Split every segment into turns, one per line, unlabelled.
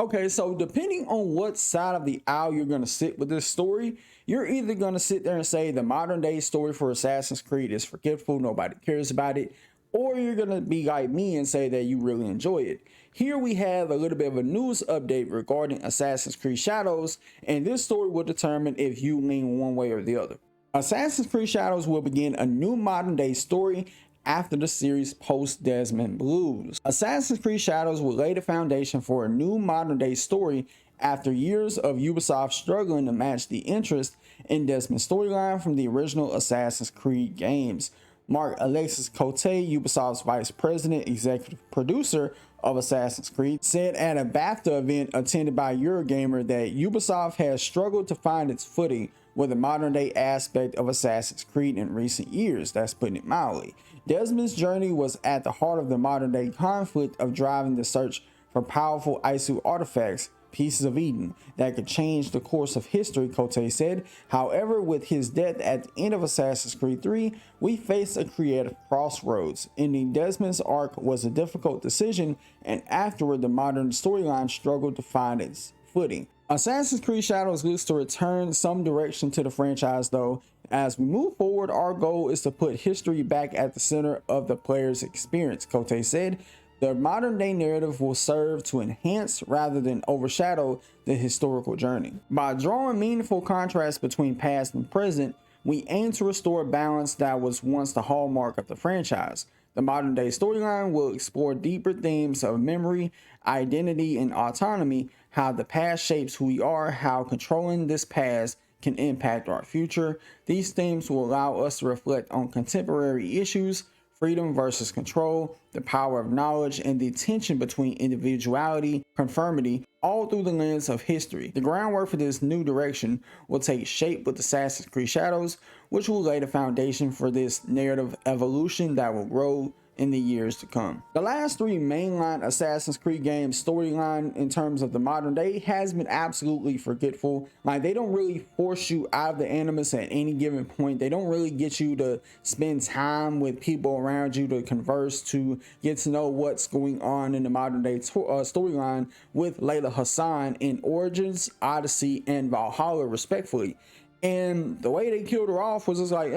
Okay, so depending on what side of the aisle you're going to sit with this story, you're either going to sit there and say the modern day story for Assassin's Creed is forgetful, nobody cares about it, or you're going to be like me and say that you really enjoy it. Here we have a little bit of a news update regarding Assassin's Creed Shadows, and this story will determine if you lean one way or the other. Assassin's Creed Shadows will begin a new modern day story after the series post Desmond Blues. Assassin's Creed Shadows will lay the foundation for a new modern day story after years of Ubisoft struggling to match the interest in Desmond's storyline from the original Assassin's Creed games. Mark Alexis Cote, Ubisoft's vice president, executive producer of Assassin's Creed, said at a BAFTA event attended by Eurogamer that Ubisoft has struggled to find its footing with the modern day aspect of Assassin's Creed in recent years. That's putting it mildly. Desmond's journey was at the heart of the modern day conflict of driving the search for powerful Isu artifacts, pieces of Eden, that could change the course of history, Cote said. However, with his death at the end of Assassin's Creed 3, we faced a creative crossroads. Ending Desmond's arc was a difficult decision, and afterward the modern storyline struggled to find its footing. Assassin's Creed Shadows looks to return some direction to the franchise though. As we move forward, our goal is to put history back at the center of the player's experience, Cote said. The modern day narrative will serve to enhance rather than overshadow the historical journey. By drawing meaningful contrasts between past and present, we aim to restore a balance that was once the hallmark of the franchise. The modern day storyline will explore deeper themes of memory, identity, and autonomy, how the past shapes who we are, how controlling this past can impact our future. These themes will allow us to reflect on contemporary issues, freedom versus control, the power of knowledge, and the tension between individuality, conformity, all through the lens of history. The groundwork for this new direction will take shape with Assassin's Creed Shadows, which will lay the foundation for this narrative evolution that will grow in the years to come. The last three mainline Assassin's Creed games storyline in terms of the modern day has been absolutely forgetful. Like, they don't really force you out of the animus at any given point. They don't really get you to spend time with people around you to converse, to get to know what's going on in the modern day storyline with Layla Hassan in Origins, Odyssey, and Valhalla respectfully. And the way they killed her off was just like,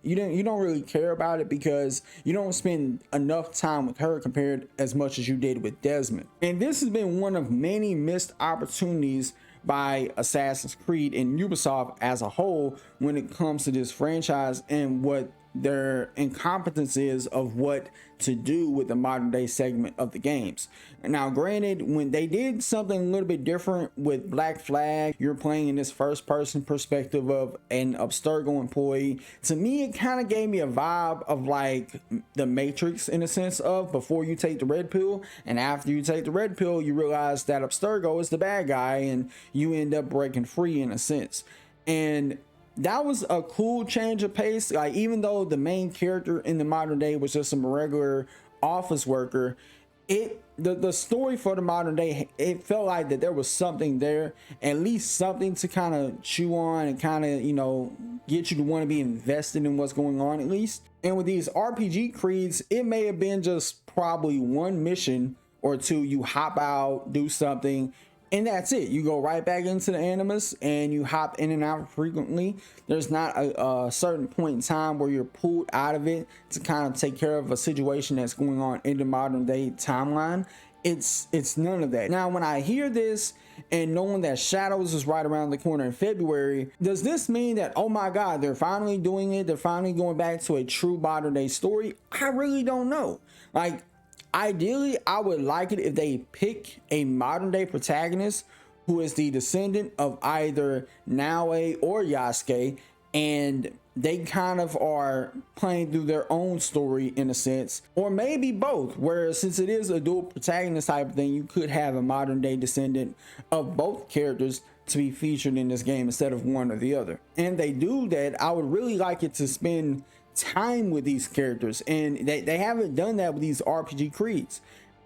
you don't really care about it because you don't spend enough time with her compared as much as you did with Desmond. And this has been one of many missed opportunities by Assassin's Creed and Ubisoft as a whole when it comes to this franchise and what their incompetence is of what to do with the modern day segment of the games. Now granted, when they did something a little bit different with Black Flag, you're playing in this first person perspective of an Abstergo employee. To me, it kind of gave me a vibe of like the Matrix, in a sense of before you take the red pill, and after you take the red pill you realize that Abstergo is the bad guy and you end up breaking free in a sense. And that was a cool change of pace. Like, even though the main character in the modern day was just some regular office worker, the story for the modern day, it felt like that there was something there, at least something to kind of chew on and kind of, you know, get you to want to be invested in what's going on at least. And with these RPG creeds, it may have been just probably one mission or two. You hop out, do something, and that's it. You go right back into the animus and you hop in and out frequently. There's not a certain point in time where you're pulled out of it to kind of take care of a situation that's going on in the modern day timeline. It's none of that. Now, when I hear this and knowing that Shadows is right around the corner in February, does this mean that, oh my God, they're finally doing it? They're finally going back to a true modern day story? I really don't know. Like, ideally, I would like it if they pick a modern day protagonist who is the descendant of either Naue or Yasuke, and they kind of are playing through their own story in a sense, or maybe both, where since it is a dual protagonist type of thing, you could have a modern day descendant of both characters to be featured in this game instead of one or the other. And they do that, I would really like it to spend time with these characters, and they haven't done that with these RPG creeds.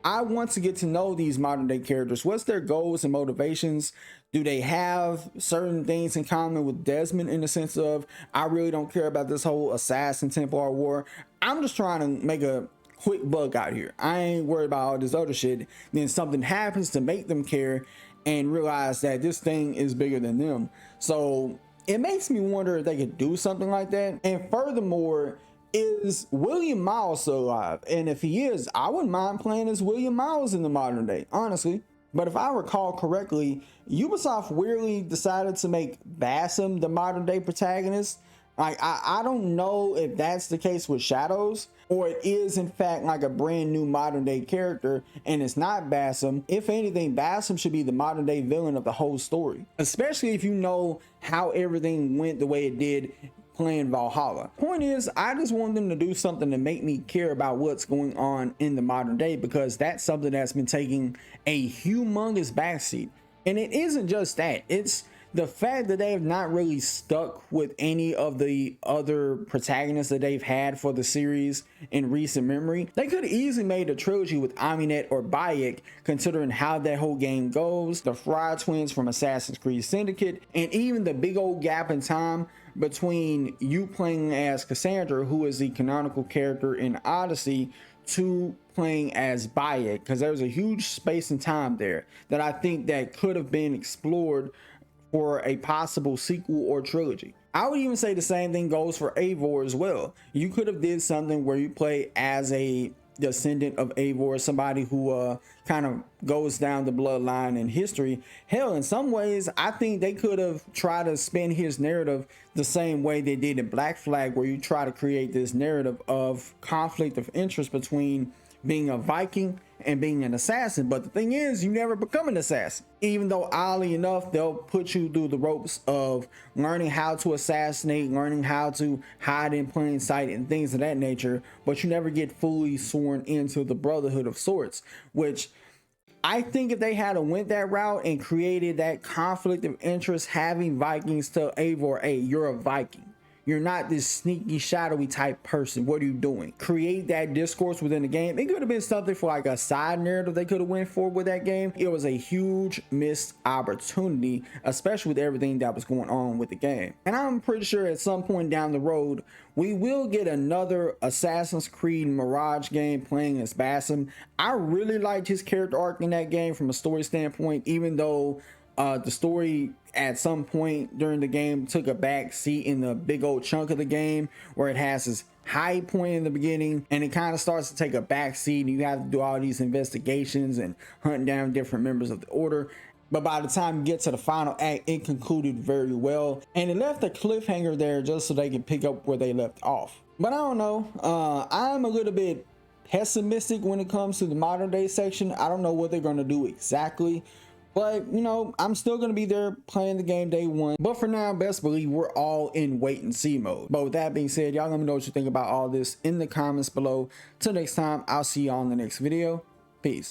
I want to get to know these modern day characters. What's their goals and motivations? Do they have certain things in common with Desmond in the sense of, I really don't care about this whole Assassin Templar war. I'm just trying to make a quick buck out here. I ain't worried about all this other shit. Then something happens to make them care and realize that this thing is bigger than them. So it makes me wonder if they could do something like that. And furthermore, is William Miles still alive? And if he is, I wouldn't mind playing as William Miles in the modern day, honestly. But if I recall correctly, Ubisoft weirdly decided to make Basim the modern day protagonist. Like, I don't know if that's the case with Shadows, or it is in fact like a brand new modern day character and it's not Basim. If anything, Basim should be the modern day villain of the whole story, especially if you know how everything went the way it did playing Valhalla. Point is, I just want them to do something to make me care about what's going on in the modern day, because that's something that's been taking a humongous backseat. And it isn't just that, it's the fact that they have not really stuck with any of the other protagonists that they've had for the series in recent memory. They could have easily made a trilogy with Aminet or Bayek, considering how that whole game goes, the Fry twins from Assassin's Creed Syndicate, and even the big old gap in time between you playing as Cassandra, who is the canonical character in Odyssey, to playing as Bayek, because there's a huge space and time there that I think that could have been explored for a possible sequel or trilogy. I would even say the same thing goes for Eivor as well. You could have did something where you play as a descendant of Eivor, somebody who kind of goes down the bloodline in history. Hell, in some ways, I think they could have tried to spin his narrative the same way they did in Black Flag, where you try to create this narrative of conflict of interest between being a Viking and being an assassin. But the thing is, you never become an assassin, even though oddly enough they'll put you through the ropes of learning how to assassinate, learning how to hide in plain sight and things of that nature, but you never get fully sworn into the Brotherhood of Swords, which I think if they had went that route and created that conflict of interest, having Vikings tell Eivor, hey, you're a Viking, you're not this sneaky, shadowy type person. What are you doing? Create that discourse within the game. It could have been something for like a side narrative they could have went for with that game. It was a huge missed opportunity, especially with everything that was going on with the game. And I'm pretty sure at some point down the road, we will get another Assassin's Creed Mirage game playing as Basim. I really liked his character arc in that game from a story standpoint, even though the story at some point during the game took a back seat in the big old chunk of the game, where it has this high point in the beginning and it kind of starts to take a back seat and you have to do all these investigations and hunt down different members of the order. But by the time you get to the final act, it concluded very well, and it left a cliffhanger there just so they can pick up where they left off. But I don't know, I'm a little bit pessimistic when it comes to the modern day section. I don't know what they're going to do exactly, but, you know, I'm still going to be there playing the game day one. But for now, best believe we're all in wait and see mode. But with that being said, y'all let me know what you think about all this in the comments below. Till next time, I'll see y'all in the next video. Peace.